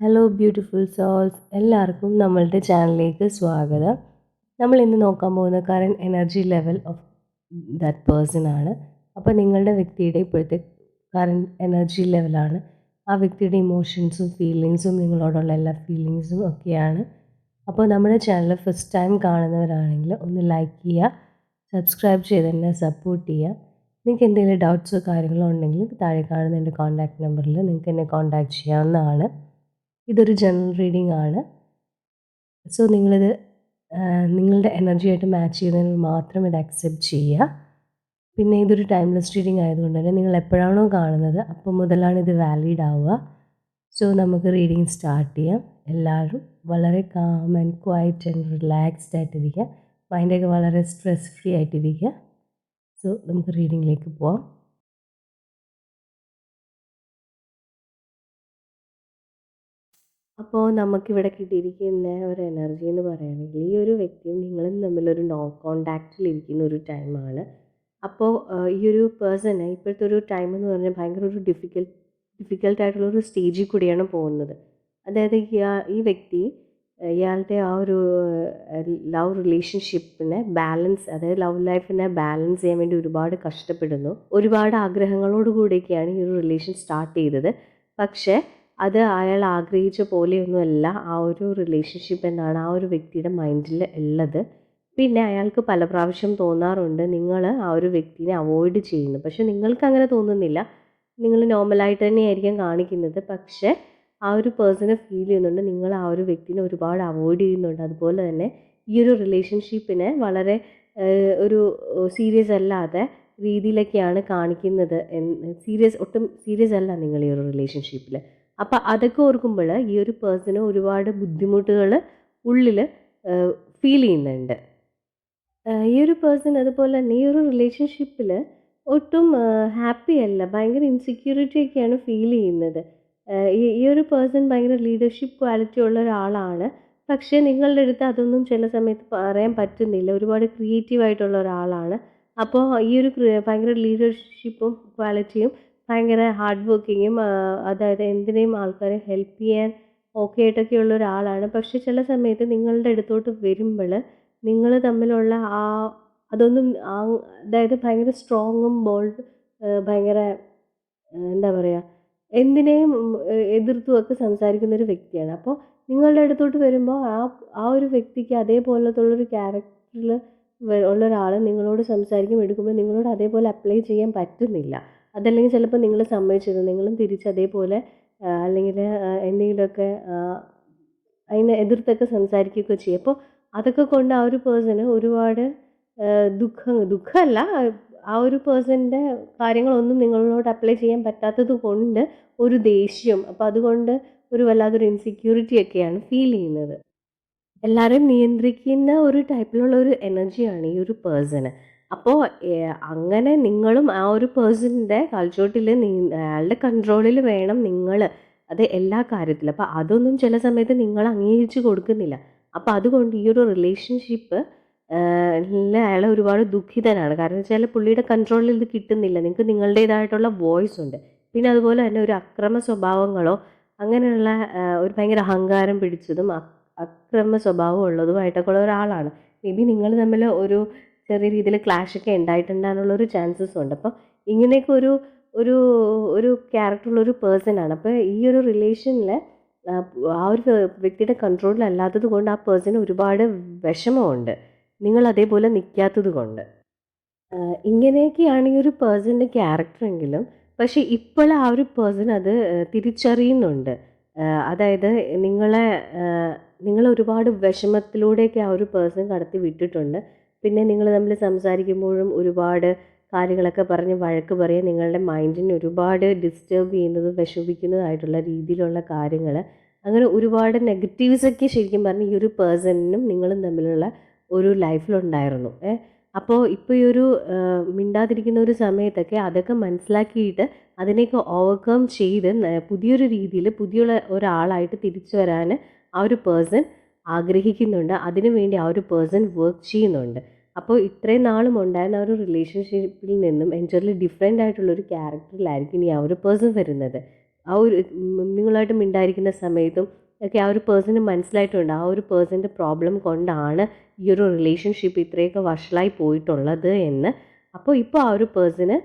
Hello beautiful souls, എല്ലാവർക്കും നമ്മളുടെ ചാനലിലേക്ക് സ്വാഗതം. നമ്മൾ ഇന്ന് നോക്കാൻ പോകുന്ന current energy level of that person ആണ്. അപ്പോൾ നിങ്ങളുടെ വ്യക്തിയുടെ ഇപ്പോഴത്തെ കറൻറ്റ് എനർജി ലെവലാണ്. ആ വ്യക്തിയുടെ ഇമോഷൻസും ഫീലിങ്സും നിങ്ങളോടുള്ള എല്ലാ ഫീലിങ്സും ഒക്കെയാണ്. അപ്പോൾ നമ്മുടെ ചാനൽ ഫസ്റ്റ് ടൈം കാണുന്നവരാണെങ്കിൽ ഒന്ന് ലൈക്ക് ചെയ്യുക, സബ്സ്ക്രൈബ് ചെയ്ത് തന്നെ സപ്പോർട്ട് ചെയ്യുക. നിങ്ങൾക്ക് എന്തെങ്കിലും ഡൗട്ട്സോ കാര്യങ്ങളോ ഉണ്ടെങ്കിൽ താഴെ കാണുന്ന എൻ്റെ കോൺടാക്റ്റ് നമ്പറിൽ നിങ്ങൾക്ക് എന്നെ കോൺടാക്റ്റ് ചെയ്യാവുന്നതാണ്. ഇതൊരു ജനറൽ റീഡിംഗ് ആണ്. സോ നിങ്ങളിത് നിങ്ങളുടെ എനർജിയായിട്ട് മാച്ച് ചെയ്യുന്നതിന് മാത്രം ഇത് അക്സെപ്റ്റ് ചെയ്യുക. പിന്നെ ഇതൊരു ടൈംലെസ് റീഡിംഗ് ആയതുകൊണ്ട് തന്നെ നിങ്ങൾ എപ്പോഴാണോ കാണുന്നത് അപ്പോൾ മുതലാണ് ഇത് വാലിഡ് ആവുക. സോ നമുക്ക് റീഡിംഗ് സ്റ്റാർട്ട് ചെയ്യാം. എല്ലാവരും വളരെ calm and quiet and relaxed ആയിട്ടിരിക്കുക. മൈൻഡൊക്കെ വളരെ സ്ട്രെസ് ഫ്രീ ആയിട്ടിരിക്കുക. സോ നമുക്ക് റീഡിങ്ങിലേക്ക് പോവാം. അപ്പോൾ നമുക്കിവിടെ കിട്ടിയിരിക്കുന്ന ഒരു എനർജി എന്ന് പറയുകയാണെങ്കിൽ ഈ ഒരു വ്യക്തിയും നിങ്ങളും തമ്മിലൊരു നോ കോണ്ടാക്റ്റിലിരിക്കുന്ന ഒരു ടൈമാണ്. അപ്പോൾ ഈ ഒരു പേഴ്സണ് ഇപ്പോഴത്തെ ഒരു ടൈം എന്ന് പറഞ്ഞാൽ ഭയങ്കര ഒരു ഡിഫിക്കൽട്ടായിട്ടുള്ളൊരു സ്റ്റേജിൽ കൂടിയാണ് പോകുന്നത്. അതായത് ഈ വ്യക്തി ഇയാളുടെ ആ ഒരു ലവ് റിലേഷൻഷിപ്പിനെ ബാലൻസ്, അതായത് ലവ് ലൈഫിനെ ബാലൻസ് ചെയ്യാൻ വേണ്ടി ഒരുപാട് കഷ്ടപ്പെടുന്നു. ഒരുപാട് ആഗ്രഹങ്ങളോട് കൂടിയൊക്കെയാണ് ഈ ഒരു റിലേഷൻ സ്റ്റാർട്ട് ചെയ്തത്. പക്ഷേ അത് അയാൾ ആഗ്രഹിച്ച പോലെയൊന്നുമല്ല ആ ഒരു റിലേഷൻഷിപ്പ് എന്നാണ് ആ ഒരു വ്യക്തിയുടെ മൈൻഡിൽ ഉള്ളത്. പിന്നെ അയാൾക്ക് പല പ്രാവശ്യം തോന്നാറുണ്ട് നിങ്ങൾ ആ ഒരു വ്യക്തിനെ അവോയ്ഡ് ചെയ്യുന്നു. പക്ഷെ നിങ്ങൾക്ക് അങ്ങനെ തോന്നുന്നില്ല, നിങ്ങൾ നോർമലായിട്ട് തന്നെയായിരിക്കും കാണിക്കുന്നത്. പക്ഷേ ആ ഒരു പേഴ്സണെ ഫീൽ ചെയ്യുന്നുണ്ട് നിങ്ങൾ ആ ഒരു വ്യക്തിനെ ഒരുപാട് അവോയ്ഡ് ചെയ്യുന്നുണ്ട്. അതുപോലെ തന്നെ ഈ ഒരു റിലേഷൻഷിപ്പിനെ വളരെ ഒരു സീരിയസ് അല്ലാത്ത രീതിയിലൊക്കെയാണ് കാണിക്കുന്നത്. ഒട്ടും സീരിയസ് അല്ല നിങ്ങൾ ഈ ഒരു റിലേഷൻഷിപ്പിൽ. അപ്പോൾ അതൊക്കെ ഓർക്കുമ്പോൾ ഈ ഒരു പേഴ്സണ് ഒരുപാട് ബുദ്ധിമുട്ടുകൾ ഉള്ളിൽ ഫീൽ ചെയ്യുന്നുണ്ട്. ഈ ഒരു പേഴ്സൺ അതുപോലെ തന്നെ ഈ ഒരു റിലേഷൻഷിപ്പിൽ ഒട്ടും ഹാപ്പി അല്ല, ഭയങ്കര ഇൻസെക്യൂരിറ്റി ഒക്കെയാണ് ഫീൽ ചെയ്യുന്നത്. ഈ ഒരു പേഴ്സൺ ഭയങ്കര ലീഡർഷിപ്പ് ക്വാളിറ്റി ഉള്ള ഒരാളാണ്. പക്ഷേ നിങ്ങളുടെ അടുത്ത് അതൊന്നും ചില സമയത്ത് പറയാൻ പറ്റുന്നില്ല. ഒരുപാട് ക്രിയേറ്റീവായിട്ടുള്ള ഒരാളാണ്. അപ്പോൾ ഈ ഒരു ഭയങ്കര ലീഡർഷിപ്പും ക്വാളിറ്റിയും ഭയങ്കര ഹാർഡ് വർക്കിങ്ങും, അതായത് എന്തിനേയും ആൾക്കാരെ ഹെൽപ്പ് ചെയ്യാൻ ഓക്കെ ആയിട്ടൊക്കെയുള്ള ഒരാളാണ്. പക്ഷേ ചില സമയത്ത് നിങ്ങളുടെ അടുത്തോട്ട് വരുമ്പോൾ നിങ്ങൾ തമ്മിലുള്ള അതൊന്നും അതായത് ഭയങ്കര സ്ട്രോങ്ങും ബോൾഡ്, ഭയങ്കര എന്താ പറയുക, എന്തിനേയും എതിർത്തുമൊക്കെ സംസാരിക്കുന്നൊരു വ്യക്തിയാണ്. അപ്പോൾ നിങ്ങളുടെ അടുത്തോട്ട് വരുമ്പോൾ ആ ഒരു വ്യക്തിക്ക് അതേപോലത്തുള്ളൊരു ക്യാരക്ടറിൽ ഉള്ള ഒരാൾ നിങ്ങളോട് സംസാരിക്കും എടുക്കുമ്പോൾ നിങ്ങളോട് അതേപോലെ അപ്ലൈ ചെയ്യാൻ പറ്റുന്നില്ല. അതല്ലെങ്കിൽ ചിലപ്പോൾ നിങ്ങൾ സമ്മതിച്ചിരുന്നു നിങ്ങളും തിരിച്ച് അതേപോലെ അല്ലെങ്കിൽ എന്തെങ്കിലുമൊക്കെ അതിനെ എതിർത്തൊക്കെ സംസാരിക്കുകയൊക്കെ ചെയ്യും. അപ്പോൾ അതൊക്കെ കൊണ്ട് ആ ഒരു പേഴ്സണ് ഒരുപാട് ദുഃഖമല്ല, ആ ഒരു പേഴ്സണിൻ്റെ കാര്യങ്ങളൊന്നും നിങ്ങളോട് അപ്ലൈ ചെയ്യാൻ പറ്റാത്തത് കൊണ്ട് ഒരു ദേഷ്യം, അപ്പോൾ അതുകൊണ്ട് ഒരു വല്ലാത്തൊരു ഇൻസെക്യൂരിറ്റി ഒക്കെയാണ് ഫീൽ ചെയ്യുന്നത്. എല്ലാവരെയും നിയന്ത്രിക്കുന്ന ഒരു ടൈപ്പിലുള്ള ഒരു എനർജിയാണ് ഈ ഒരു പേഴ്സണ്. അപ്പോൾ അങ്ങനെ നിങ്ങളും ആ ഒരു പേഴ്സണിൻ്റെ കൾച്ചോട്ടിൽ അയാളുടെ കൺട്രോളിൽ വേണം നിങ്ങൾ, അത് എല്ലാ കാര്യത്തിലും. അപ്പോൾ അതൊന്നും ചില സമയത്ത് നിങ്ങൾ അംഗീകരിച്ച് കൊടുക്കുന്നില്ല. അപ്പോൾ അതുകൊണ്ട് ഈ ഒരു റിലേഷൻഷിപ്പ് അയാൾ ഒരുപാട് ദുഃഖിതനാണ്. കാരണം വെച്ചാൽ പുള്ളിയുടെ കൺട്രോളിൽ ഇത് കിട്ടുന്നില്ല. നിങ്ങൾക്ക് നിങ്ങളുടേതായിട്ടുള്ള വോയിസ് ഉണ്ട്. പിന്നെ അതുപോലെ തന്നെ ഒരു അക്രമ സ്വഭാവങ്ങളോ അങ്ങനെയുള്ള ഒരു ഭയങ്കര അഹങ്കാരം പിടിച്ചതും അക്രമ സ്വഭാവം ഉള്ളതുമായിട്ടൊക്കെ ഉള്ള ഒരാളാണ്. മേ ബി നിങ്ങൾ തമ്മിൽ ഒരു ചെറിയ രീതിയിൽ ക്ലാഷൊക്കെ ഉണ്ടായിട്ടുണ്ടാകാനുള്ളൊരു ചാൻസസ് ഉണ്ട്. അപ്പോൾ ഇങ്ങനെയൊക്കെ ഒരു ഒരു ഒരു ക്യാരക്ടറുള്ളൊരു പേഴ്സണാണ്. അപ്പോൾ ഈ ഒരു റിലേഷനിൽ ആ ഒരു വ്യക്തിയുടെ കൺട്രോളിലല്ലാത്തത് കൊണ്ട് ആ പേഴ്സണ് ഒരുപാട് വിഷമമുണ്ട്, നിങ്ങൾ അതേപോലെ നിൽക്കാത്തത് കൊണ്ട്. ഇങ്ങനെയൊക്കെയാണ് ഈ ഒരു പേഴ്സൻ്റെ ക്യാരക്ടറെങ്കിലും പക്ഷേ ഇപ്പോൾ ആ ഒരു പേഴ്സൺ അത് തിരിച്ചറിയുന്നുണ്ട്. അതായത് നിങ്ങളെ ഒരുപാട് വിഷമത്തിലൂടെയൊക്കെ ആ ഒരു പേഴ്സൺ കടത്തി വിട്ടിട്ടുണ്ട്. പിന്നെ നിങ്ങൾ തമ്മിൽ സംസാരിക്കുമ്പോഴും ഒരുപാട് കാര്യങ്ങളൊക്കെ പറഞ്ഞ് വഴക്ക് പറയുക, നിങ്ങളുടെ മൈൻഡിനെ ഒരുപാട് ഡിസ്റ്റർബ് ചെയ്യുന്നതും വിഷമിപ്പിക്കുന്നതായിട്ടുള്ള രീതിയിലുള്ള കാര്യങ്ങൾ, അങ്ങനെ ഒരുപാട് നെഗറ്റീവ്സൊക്കെ ശരിക്കും പറഞ്ഞാൽ ഈ ഒരു പേഴ്സണിനും നിങ്ങളും തമ്മിലുള്ള ഒരു ലൈഫിലുണ്ടായിരുന്നു. അപ്പോൾ ഇപ്പോൾ ഈ ഒരു മിണ്ടാതിരിക്കുന്ന ഒരു സമയത്തൊക്കെ അതൊക്കെ മനസ്സിലാക്കിയിട്ട് അതിനെയൊക്കെ ഓവർകം ചെയ്ത് പുതിയൊരു രീതിയിൽ പുതിയ ഒരാളായിട്ട് തിരിച്ചു വരാൻ ആ ഒരു പേഴ്സൺ ആഗ്രഹിക്കുന്നുണ്ട്. അതിനു വേണ്ടി ആ ഒരു പേഴ്സൺ വർക്ക് ചെയ്യുന്നുണ്ട്. അപ്പോൾ ഇത്രയും നാളും ഉണ്ടായിരുന്ന ആ ഒരു റിലേഷൻഷിപ്പിൽ നിന്നും എൻറ്റയർലി ഡിഫറെൻ്റ് ആയിട്ടുള്ളൊരു ക്യാരക്ടറിലായിരിക്കും ഇനി ആ ഒരു പേഴ്സൺ വരുന്നത്. ആ ഒരു നിങ്ങളുമായിട്ട് മിണ്ടായിരിക്കുന്ന സമയത്തും ഒക്കെ ആ ഒരു പേഴ്സണ് മനസ്സിലായിട്ടുണ്ട് ആ ഒരു പേഴ്സൻ്റെ പ്രോബ്ലം കൊണ്ടാണ് ഈ ഒരു റിലേഷൻഷിപ്പ് ഇത്രയൊക്കെ വഷളായി പോയിട്ടുള്ളത് എന്ന്. അപ്പോൾ ഇപ്പോൾ ആ ഒരു പേഴ്സണ്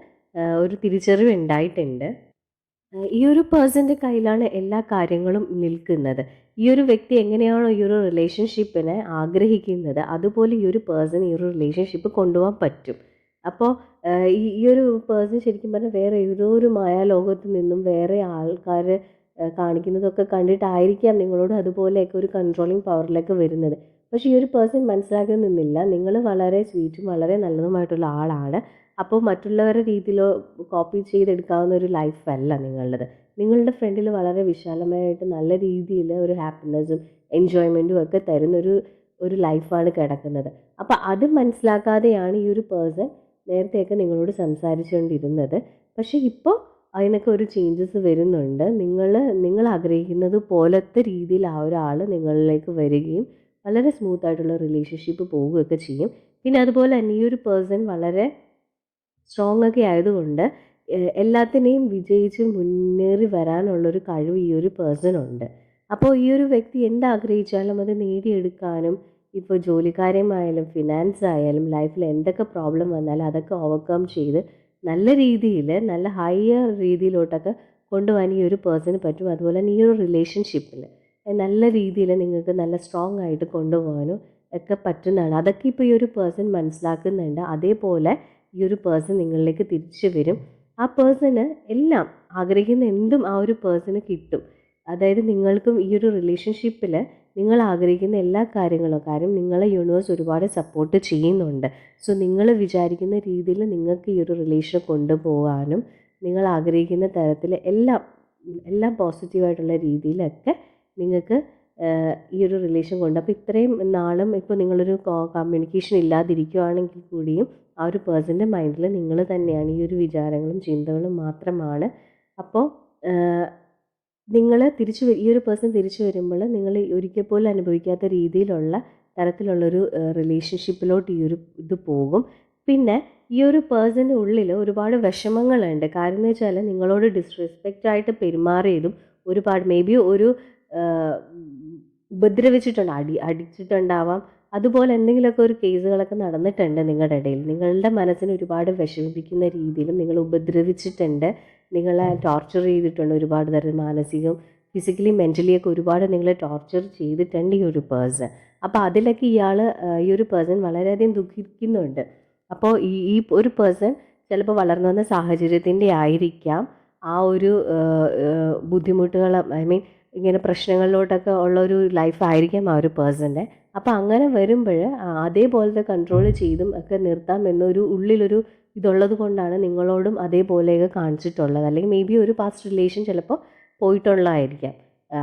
ഒരു തിരിച്ചറിവ് ഉണ്ടായിട്ടുണ്ട്. ഈ ഒരു പേഴ്സൻ്റെ കയ്യിലാണ് എല്ലാ കാര്യങ്ങളും നിൽക്കുന്നത്. ഈ ഒരു വ്യക്തി എങ്ങനെയാണോ ഈ ഒരു റിലേഷൻഷിപ്പിനെ ആഗ്രഹിക്കുന്നത്, അതുപോലെ ഈ ഒരു പേഴ്സൺ ഈ ഒരു റിലേഷൻഷിപ്പ് കൊണ്ടുപോകാൻ പറ്റും. അപ്പോൾ ഈ ഈ ഒരു പേഴ്സൺ ശരിക്കും പറഞ്ഞാൽ വേറെ ഏതോ ഒരു മായാലോകത്ത് നിന്നും വേറെ ആൾക്കാർ കാണിക്കുന്നതൊക്കെ കണ്ടിട്ടായിരിക്കാം നിങ്ങളോട് അതുപോലെയൊക്കെ ഒരു കൺട്രോളിങ് പവറിലേക്ക് വരുന്നത്. പക്ഷേ ഈ ഒരു പേഴ്സൺ മനസ്സിലാക്കുന്നില്ല നിങ്ങൾ വളരെ സ്വീറ്റും വളരെ നല്ലതുമായിട്ടുള്ള ആളാണ്. അപ്പോൾ മറ്റുള്ളവരുടെ രീതിയിലോ കോപ്പി ചെയ്തെടുക്കാവുന്ന ഒരു ലൈഫല്ല നിങ്ങളുടേത്. നിങ്ങളുടെ ഫ്രണ്ടിൽ വളരെ വിശാലമായിട്ട് നല്ല രീതിയിൽ ഒരു ഹാപ്പിനെസ്സും എൻജോയ്മെൻറ്റും ഒക്കെ തരുന്നൊരു ഒരു ലൈഫാണ് കിടക്കുന്നത്. അപ്പോൾ അത് മനസ്സിലാക്കാതെയാണ് ഈ ഒരു പേഴ്സൺ നേരത്തെയൊക്കെ നിങ്ങളോട് സംസാരിച്ചുകൊണ്ടിരുന്നത്. പക്ഷേ ഇപ്പോൾ അതിനൊക്കെ ഒരു ചേഞ്ചസ് വരുന്നുണ്ട്. നിങ്ങൾ ആഗ്രഹിക്കുന്നത് പോലത്തെ രീതിയിൽ ആ ഒരാൾ നിങ്ങളിലേക്ക് വരികയും വളരെ സ്മൂത്തായിട്ടുള്ള റിലേഷൻഷിപ്പ് പോവുകയൊക്കെ ചെയ്യും. പിന്നെ അതുപോലെ തന്നെ ഈ ഒരു പേഴ്സൺ വളരെ സ്ട്രോങ് ഒക്കെ ആയതുകൊണ്ട് എല്ലാത്തിനെയും വിജയിച്ച് മുന്നേറി വരാനുള്ളൊരു കഴിവ് ഈ ഒരു പേഴ്സണുണ്ട്. അപ്പോൾ ഈ ഒരു വ്യക്തി എന്താഗ്രഹിച്ചാലും അത് നേടിയെടുക്കാനും ഇപ്പോൾ ജോലിക്കാര്യമായാലും ഫിനാൻസ് ആയാലും ലൈഫിൽ എന്തൊക്കെ പ്രോബ്ലം വന്നാലും അതൊക്കെ ഓവർകം ചെയ്ത് നല്ല രീതിയിൽ നല്ല ഹയർ രീതിയിലോട്ടൊക്കെ കൊണ്ടുപോകാൻ ഈ ഒരു പേഴ്സണ് പറ്റും. അതുപോലെ തന്നെ ഈ ഒരു റിലേഷൻഷിപ്പിൽ നല്ല രീതിയിൽ നിങ്ങൾക്ക് നല്ല സ്ട്രോങ് ആയിട്ട് കൊണ്ടുപോകാനും ഒക്കെ പറ്റുന്നതാണ്. അതൊക്കെ ഇപ്പോൾ ഈ ഒരു പേഴ്സൺ മനസ്സിലാക്കുന്നുണ്ട്. അതേപോലെ ഈ ഒരു പേഴ്സൺ നിങ്ങളിലേക്ക് തിരിച്ചു വരും. ആ പേഴ്സണ് എല്ലാം ആഗ്രഹിക്കുന്ന എന്തും ആ ഒരു പേഴ്സണ് കിട്ടും. അതായത് നിങ്ങൾക്കും ഈ ഒരു റിലേഷൻഷിപ്പിൽ നിങ്ങൾ ആഗ്രഹിക്കുന്ന എല്ലാ കാര്യങ്ങളും കാര്യം നിങ്ങളെ യൂണിവേഴ്സ് ഒരുപാട് സപ്പോർട്ട് ചെയ്യുന്നുണ്ട്. സോ നിങ്ങൾ വിചാരിക്കുന്ന രീതിയിൽ നിങ്ങൾക്ക് ഈ ഒരു റിലേഷൻ കൊണ്ടുപോകാനും നിങ്ങൾ ആഗ്രഹിക്കുന്ന തരത്തിൽ എല്ലാം എല്ലാം പോസിറ്റീവായിട്ടുള്ള രീതിയിലൊക്കെ നിങ്ങൾക്ക് ഈ ഒരു റിലേഷൻ കൊണ്ട് അപ്പോൾ ഇത്രയും നാളും ഇപ്പോൾ നിങ്ങളൊരു കമ്മ്യൂണിക്കേഷൻ ഇല്ലാതിരിക്കുകയാണെങ്കിൽ കൂടിയും ആ ഒരു പേഴ്സൻ്റെ മൈൻഡിൽ നിങ്ങൾ തന്നെയാണ്. ഈ ഒരു വിചാരങ്ങളും ചിന്തകളും മാത്രമാണ്. അപ്പോൾ നിങ്ങൾ ഈ ഒരു പേഴ്സൺ തിരിച്ചു വരുമ്പോൾ നിങ്ങൾ ഒരിക്കൽ പോലും അനുഭവിക്കാത്ത രീതിയിലുള്ള തരത്തിലുള്ളൊരു റിലേഷൻഷിപ്പിലോട്ട് ഈ ഒരു ഇത് പോകും. പിന്നെ ഈ ഒരു പേഴ്സൻ്റെ ഉള്ളിൽ ഒരുപാട് വിഷമങ്ങളുണ്ട്. കാര്യം എന്ന് വെച്ചാൽ നിങ്ങളോട് ഡിസ്റെസ്പെക്റ്റ് ആയിട്ട് പെരുമാറിയതും ഒരുപാട് മേ ബി ഒരു ഉപദ്രവിച്ചിട്ടുണ്ട്, അടിച്ചിട്ടുണ്ടാവാം. അതുപോലെ എന്തെങ്കിലുമൊക്കെ ഒരു കേസുകളൊക്കെ നടന്നിട്ടുണ്ട് നിങ്ങളുടെ ഇടയിൽ. നിങ്ങളുടെ മനസ്സിനെ ഒരുപാട് വിഷമിപ്പിക്കുന്ന രീതിയിലും നിങ്ങൾ ഉപദ്രവിച്ചിട്ടുണ്ട്, നിങ്ങളെ ടോർച്ചർ ചെയ്തിട്ടുണ്ട് ഒരുപാട് തരം മാനസികവും ഫിസിക്കലി മെൻ്റലിയൊക്കെ ഒരുപാട് നിങ്ങളെ ടോർച്ചർ ചെയ്തിട്ടുണ്ട് ഈ ഒരു പേഴ്സൺ. അപ്പോൾ അതിലൊക്കെ ഈ ഒരു പേഴ്സൺ വളരെയധികം ദുഃഖിക്കുന്നുണ്ട്. അപ്പോൾ ഈ ഒരു പേഴ്സൺ ചിലപ്പോൾ വളർന്നു വന്ന സാഹചര്യത്തിൻ്റെ ആയിരിക്കാം ആ ഒരു ബുദ്ധിമുട്ടുകൾ ഐ മീൻ ഇങ്ങനെ പ്രശ്നങ്ങളിലോട്ടൊക്കെ ഉള്ളൊരു ലൈഫായിരിക്കാം ആ ഒരു പേഴ്സൻ്റെ. അപ്പോൾ അങ്ങനെ വരുമ്പോൾ അതേപോലത്തെ കൺട്രോൾ ചെയ്തും ഒക്കെ നിർത്താം എന്നൊരു ഉള്ളിലൊരു ഇതുള്ളത് കൊണ്ടാണ് നിങ്ങളോടും അതേപോലെയൊക്കെ കാണിച്ചിട്ടുള്ളത്. അല്ലെങ്കിൽ മേ ബി ഒരു പാസ്റ്റ് റിലേഷൻ ചിലപ്പോൾ പോയിട്ടുള്ളതായിരിക്കാം.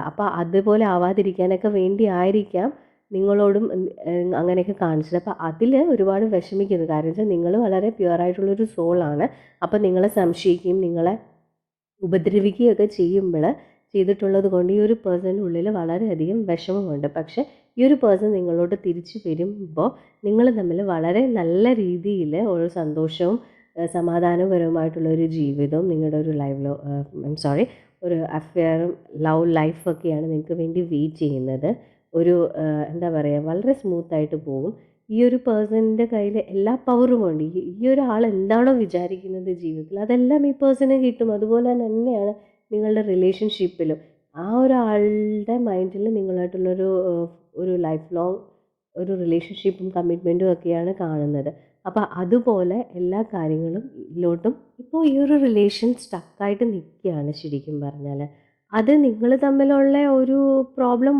അപ്പോൾ അതുപോലെ ആവാതിരിക്കാനൊക്കെ വേണ്ടി ആയിരിക്കാം നിങ്ങളോടും അങ്ങനെയൊക്കെ കാണിച്ചത്. അപ്പോൾ അതിൽ ഒരുപാട് വിഷമിക്കുന്നു. കാരണം വെച്ചാൽ നിങ്ങൾ വളരെ പ്യുവറായിട്ടുള്ളൊരു സോളാണ്. അപ്പോൾ നിങ്ങളെ സംശയിക്കുകയും നിങ്ങളെ ഉപദ്രവിക്കുകയൊക്കെ ചെയ്തിട്ടുള്ളത് കൊണ്ട് ഈ ഒരു പേഴ്സൻ്റെ ഉള്ളിൽ വളരെയധികം വിഷമമുണ്ട്. പക്ഷേ ഈ ഒരു പേഴ്സൺ നിങ്ങളോട് തിരിച്ചു വരുമ്പോൾ നിങ്ങൾ തമ്മിൽ വളരെ നല്ല രീതിയിൽ ഒരു സന്തോഷവും സമാധാനപരവുമായിട്ടുള്ളൊരു ജീവിതവും നിങ്ങളുടെ ഒരു ഒരു അഫെയറും ലവ് ലൈഫൊക്കെയാണ് നിങ്ങൾക്ക് വേണ്ടി വെയിറ്റ് ചെയ്യുന്നത്. ഒരു എന്താ പറയുക വളരെ സ്മൂത്തായിട്ട് പോകും. ഈ ഒരു പേഴ്സണിൻ്റെ കയ്യിൽ എല്ലാ പവറും ഉണ്ട്. ഈ ഒരാൾ എന്താണോ വിചാരിക്കുന്നത് ജീവിതത്തിൽ അതെല്ലാം ഈ പേഴ്സണ് കിട്ടും. അതുപോലെ തന്നെയാണ് നിങ്ങളുടെ റിലേഷൻഷിപ്പിലും ആ ഒരാളുടെ മൈൻഡിൽ നിങ്ങളായിട്ടുള്ളൊരു ഒരു ലൈഫ് ലോങ് ഒരു റിലേഷൻഷിപ്പും കമ്മിറ്റ്മെൻറ്റും ഒക്കെയാണ് കാണുന്നത്. അപ്പോൾ അതുപോലെ എല്ലാ കാര്യങ്ങളിലോട്ടും ഇപ്പോൾ ഈ ഒരു റിലേഷൻ സ്റ്റക്കായിട്ട് നിൽക്കുകയാണ് ശരിക്കും പറഞ്ഞാൽ. അത് നിങ്ങൾ തമ്മിലുള്ള ഒരു പ്രോബ്ലം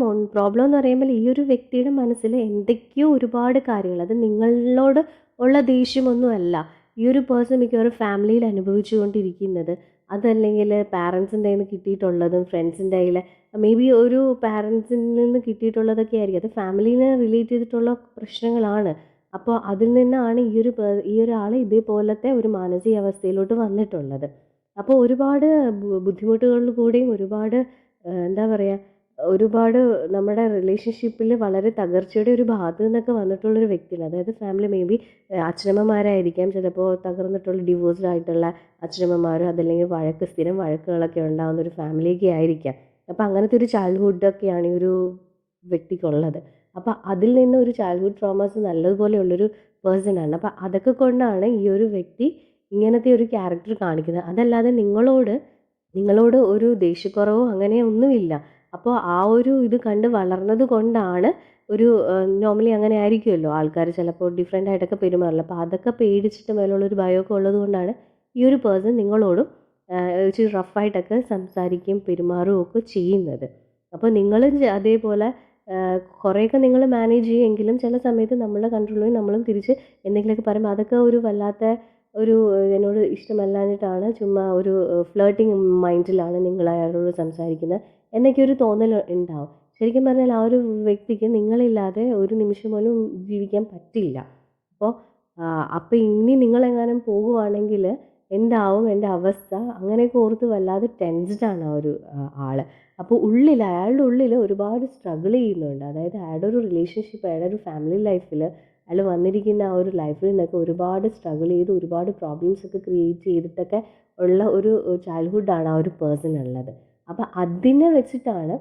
എന്ന് പറയുമ്പോൾ ഈ ഒരു വ്യക്തിയുടെ മനസ്സിൽ എന്തൊക്കെയോ ഒരുപാട് കാര്യങ്ങൾ, അത് നിങ്ങളോട് ഉള്ള ദേഷ്യമൊന്നുമല്ല. ഈ ഒരു പേഴ്സൺ മിക്കവാറും ഫാമിലിയിൽ അനുഭവിച്ചു കൊണ്ടിരിക്കുന്നത് അതല്ലെങ്കിൽ പാരൻസിൻ്റെ കയ്യിൽ നിന്ന് കിട്ടിയിട്ടുള്ളതും ഫ്രണ്ട്സിൻ്റെ കയ്യിൽ മേ ബി ഒരു പാരൻസിൽ നിന്ന് കിട്ടിയിട്ടുള്ളതൊക്കെ ആയിരിക്കും. അത് ഫാമിലീനെ റിലേറ്റ് ചെയ്തിട്ടുള്ള പ്രശ്നങ്ങളാണ്. അപ്പോൾ അതിൽ നിന്നാണ് ഈ ഒരാൾ ഇതേപോലത്തെ ഒരു മാനസികാവസ്ഥയിലോട്ട് വന്നിട്ടുള്ളത്. അപ്പോൾ ഒരുപാട് ബുദ്ധിമുട്ടുകളിൽ കൂടെയും ഒരുപാട് എന്താ പറയുക ഒരുപാട് നമ്മുടെ റിലേഷൻഷിപ്പിൽ വളരെ തകർച്ചയുടെ ഒരു ഭാഗത്ത് നിന്നൊക്കെ വന്നിട്ടുള്ളൊരു വ്യക്തിയാണ്. അതായത് ഫാമിലി മേ ബി അച്ഛനമ്മമാരായിരിക്കാം ചിലപ്പോൾ തകർന്നിട്ടുള്ള ഡിവോഴ്സ്ഡ് ആയിട്ടുള്ള അച്ഛനമ്മമാരോ അതല്ലെങ്കിൽ സ്ഥിരം വഴക്കുകളൊക്കെ ഉണ്ടാകുന്ന ഒരു ഫാമിലിയൊക്കെ ആയിരിക്കാം. അപ്പോൾ അങ്ങനത്തെ ഒരു ചൈൽഡ്ഹുഡൊക്കെയാണ് ഈ ഒരു വ്യക്തിക്കുള്ളത്. അപ്പോൾ അതിൽ നിന്ന് ഒരു ചൈൽഡ്ഹുഡ് ട്രോമാസ് നല്ലതുപോലെയുള്ളൊരു പേഴ്സണാണ്. അപ്പോൾ അതൊക്കെ കൊണ്ടാണ് ഈ ഒരു വ്യക്തി ഇങ്ങനത്തെ ഒരു ക്യാരക്ടർ കാണിക്കുന്നത്. അതല്ലാതെ നിങ്ങളോട് ഒരു ദേഷ്യക്കുറവോ അങ്ങനെ ഒന്നുമില്ല. അപ്പോൾ ആ ഒരു ഇത് കണ്ട് വളർന്നത് കൊണ്ടാണ് ഒരു നോർമലി അങ്ങനെ ആയിരിക്കുമല്ലോ ആൾക്കാർ ചിലപ്പോൾ ഡിഫറെൻ്റ് ആയിട്ടൊക്കെ പെരുമാറില്ല. അപ്പോൾ അതൊക്കെ പേടിച്ചിട്ട് മേലുള്ളൊരു ഭയമൊക്കെ ഉള്ളത് കൊണ്ടാണ് ഈ ഒരു പേഴ്സൺ നിങ്ങളോടും ഇച്ചിരി റഫായിട്ടൊക്കെ സംസാരിക്കുകയും പെരുമാറുകയും ഒക്കെ ചെയ്യുന്നത്. അപ്പോൾ നിങ്ങളും അതേപോലെ കുറേയൊക്കെ നിങ്ങൾ മാനേജ് ചെയ്യുമെങ്കിലും ചില സമയത്ത് നമ്മളുടെ കൺട്രോളിൽ നമ്മളും തിരിച്ച് എന്തെങ്കിലുമൊക്കെ പറയുമ്പോൾ അതൊക്കെ ഒരു വല്ലാത്ത ഒരു എന്നോട് ഇഷ്ടമല്ലാഞ്ഞിട്ടാണ് ചുമ്മാ ഒരു ഫ്ലേർട്ടിങ് മൈൻഡിലാണ് നിങ്ങൾ അയാളോട് സംസാരിക്കുന്നത് എന്നൊക്കെ ഒരു തോന്നൽ ഉണ്ടാവും. ശരിക്കും പറഞ്ഞാൽ ആ ഒരു വ്യക്തിക്ക് നിങ്ങളില്ലാതെ ഒരു നിമിഷം പോലും ജീവിക്കാൻ പറ്റില്ല. അപ്പോൾ അപ്പോൾ ഇനി നിങ്ങളെങ്ങാനും പോകുവാണെങ്കിൽ എന്താവും എൻ്റെ അവസ്ഥ അങ്ങനെയൊക്കെ ഓർത്ത് വല്ലാതെ ടെൻസ്ഡാണ് ആ ഒരു ആൾ. അപ്പോൾ അയാളുടെ ഉള്ളിൽ ഒരുപാട് സ്ട്രഗിൾ ചെയ്യുന്നുണ്ട്. അതായത് അയാളുടെ ഒരു റിലേഷൻഷിപ്പ് അയാളുടെ ഒരു ഫാമിലി ലൈഫിൽ അയാൾ വന്നിരിക്കുന്ന ആ ഒരു ലൈഫിൽ നിന്നൊക്കെ ഒരുപാട് സ്ട്രഗിൾ ചെയ്ത് ഒരുപാട് പ്രോബ്ലംസ് ഒക്കെ ക്രിയേറ്റ് ചെയ്തിട്ടൊക്കെ ഉള്ള ഒരു ചൈൽഡ്ഹുഡാണ് ആ ഒരു പേഴ്സൺ ഉള്ളത്. അപ്പോൾ അതിനെ വെച്ചിട്ടാണ്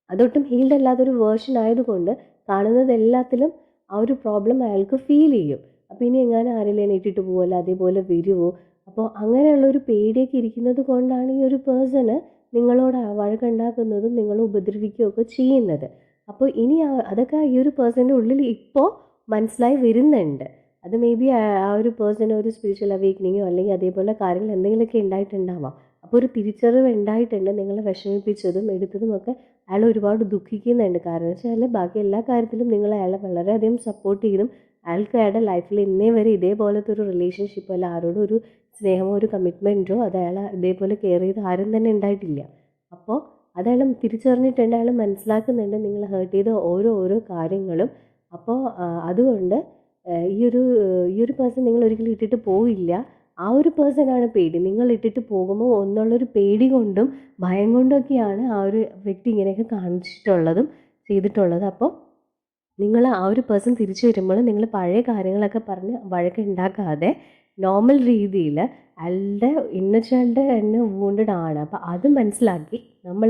അതൊട്ടും ഹീൽഡ് അല്ലാത്തൊരു വേർഷൻ ആയതുകൊണ്ട് കാണുന്നത് എല്ലാത്തിലും ആ ഒരു പ്രോബ്ലം അയാൾക്ക് ഫീൽ ചെയ്യും. അപ്പോൾ ഇനി എങ്ങാനും ആരെങ്കിലും ഇട്ടിട്ട് പോവല്ല അതേപോലെ വരുമോ, അപ്പോൾ അങ്ങനെയുള്ള ഒരു പേടിയൊക്കെ ഇരിക്കുന്നത് കൊണ്ടാണ് ഈ ഒരു പേഴ്സണ് നിങ്ങളോട് വഴക്കുണ്ടാക്കുന്നതും നിങ്ങളെ ഉപദ്രവിക്കുകയൊക്കെ ചെയ്യുന്നത്. അപ്പോൾ ഇനി അതൊക്കെ ഈ ഒരു പേഴ്സൻ്റെ ഉള്ളിൽ ഇപ്പോൾ മനസ്സിലായി വരുന്നുണ്ട്. അത് മേ ബി ആ ഒരു പേഴ്സൺ ഒരു സ്പിരിച്വൽ അവേക്കനിങ്ങോ അല്ലെങ്കിൽ അതേപോലെ കാര്യങ്ങൾ എന്തെങ്കിലുമൊക്കെ ഉണ്ടായിട്ടുണ്ടാവാം. അപ്പോൾ ഒരു തിരിച്ചറിവ് ഉണ്ടായിട്ടുണ്ട്. നിങ്ങളെ വിഷമിപ്പിച്ചതും എടുത്തതുമൊക്കെ അയാൾ ഒരുപാട് ദുഃഖിക്കുന്നുണ്ട്. കാരണം വെച്ചാൽ ബാക്കി എല്ലാ കാര്യത്തിലും നിങ്ങൾ അയാളെ വളരെയധികം സപ്പോർട്ട് ചെയ്തും അയാൾക്ക് അയാളുടെ ലൈഫിൽ ഇന്നേ വരെ ഇതേപോലത്തെ ഒരു റിലേഷൻഷിപ്പോ അല്ല ആരോടും ഒരു സ്നേഹമോ ഒരു കമ്മിറ്റ്മെൻറ്റോ അത് അയാൾ ഇതേപോലെ കെയർ ചെയ്ത് ആരും തന്നെ ഉണ്ടായിട്ടില്ല. അപ്പോൾ അതയാൾ തിരിച്ചറിഞ്ഞിട്ടുണ്ട്, അയാൾ മനസ്സിലാക്കുന്നുണ്ട് നിങ്ങൾ ഹേർട്ട് ചെയ്ത ഓരോ കാര്യങ്ങളും. അപ്പോൾ അതുകൊണ്ട് ഈ ഒരു പേഴ്സൺ നിങ്ങൾ ഒരിക്കലും ഇട്ടിട്ട് പോവില്ല. ആ ഒരു പേഴ്സണാണ് പേടി. നിങ്ങൾ ഇട്ടിട്ട് പോകുമ്പോൾ ഒന്നുള്ളൊരു പേടി കൊണ്ടും ഭയം കൊണ്ടൊക്കെയാണ് ആ ഒരു വ്യക്തി ഇങ്ങനെയൊക്കെ കാണിച്ചിട്ടുള്ളതും ചെയ്തിട്ടുള്ളത്. അപ്പോൾ നിങ്ങൾ ആ ഒരു പേഴ്സൺ തിരിച്ചു വരുമ്പോൾ നിങ്ങൾ പഴയ കാര്യങ്ങളൊക്കെ പറഞ്ഞ് വഴക്കുണ്ടാക്കാതെ നോർമൽ രീതിയിൽ അയാളുടെ ഇന്നർ ചൈൽഡ് തന്നെ വൂണ്ടഡ് ആണ്. അപ്പോൾ അത് മനസ്സിലാക്കി നമ്മൾ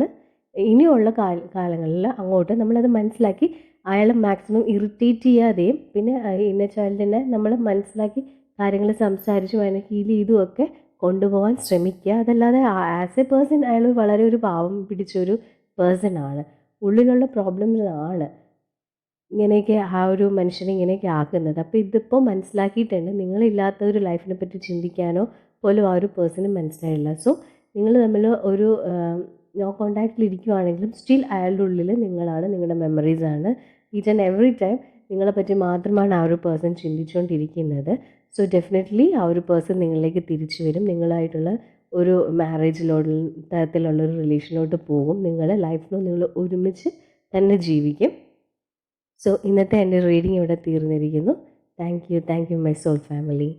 ഇനിയുള്ള കാലങ്ങളിൽ അങ്ങോട്ട് നമ്മളത് മനസ്സിലാക്കി അയാളെ മാക്സിമം ഇറിറ്റേറ്റ് ചെയ്യാതെയും പിന്നെ ഇന്നർ ചൈൽഡിനെ നമ്മൾ മനസ്സിലാക്കി കാര്യങ്ങൾ സംസാരിച്ചും അതിനെ ഹീൽ ചെയ്തുമൊക്കെ കൊണ്ടുപോകാൻ ശ്രമിക്കുക. അതല്ലാതെ ആസ് എ പേഴ്സൺ അയാൾ വളരെ ഒരു പാവം പിടിച്ചൊരു പേഴ്സൺ ആണ്. ഉള്ളിലുള്ള പ്രോബ്ലംസ് ആണ് ഇങ്ങനെയൊക്കെ ആ ഒരു മനുഷ്യനെ ഇങ്ങനെയൊക്കെ ആക്കുന്നത്. അപ്പോൾ ഇതിപ്പോൾ മനസ്സിലാക്കിയിട്ടുണ്ട്. നിങ്ങളില്ലാത്ത ഒരു ലൈഫിനെ പറ്റി ചിന്തിക്കാനോ പോലും ആ ഒരു പേഴ്സണ് മനസ്സിലായില്ല. സോ നിങ്ങൾ തമ്മിൽ ഒരു നോ കോണ്ടാക്റ്റിൽ ഇരിക്കുവാണെങ്കിലും സ്റ്റിൽ അയാളുടെ ഉള്ളിൽ നിങ്ങളാണ്, നിങ്ങളുടെ മെമ്മറീസാണ്. ഈച്ച് ആൻഡ് എവറി ടൈം നിങ്ങളെപ്പറ്റി മാത്രമാണ് ആ ഒരു പേഴ്സൺ ചിന്തിച്ചുകൊണ്ടിരിക്കുന്നത്. സോ ഡെഫിനറ്റ്ലി ആ ഒരു പേഴ്സൺ നിങ്ങളിലേക്ക് തിരിച്ചു വരും. നിങ്ങളായിട്ടുള്ള ഒരു തരത്തിലുള്ളൊരു റിലേഷനിലോട്ട് പോകും. നിങ്ങളുടെ ലൈഫിലും നിങ്ങൾ ഒരുമിച്ച് തന്നെ ജീവിക്കും. സോ ഇന്നത്തെ എൻ്റെ റീഡിംഗ് ഇവിടെ തീർന്നിരിക്കുന്നു. Thank you my soul family.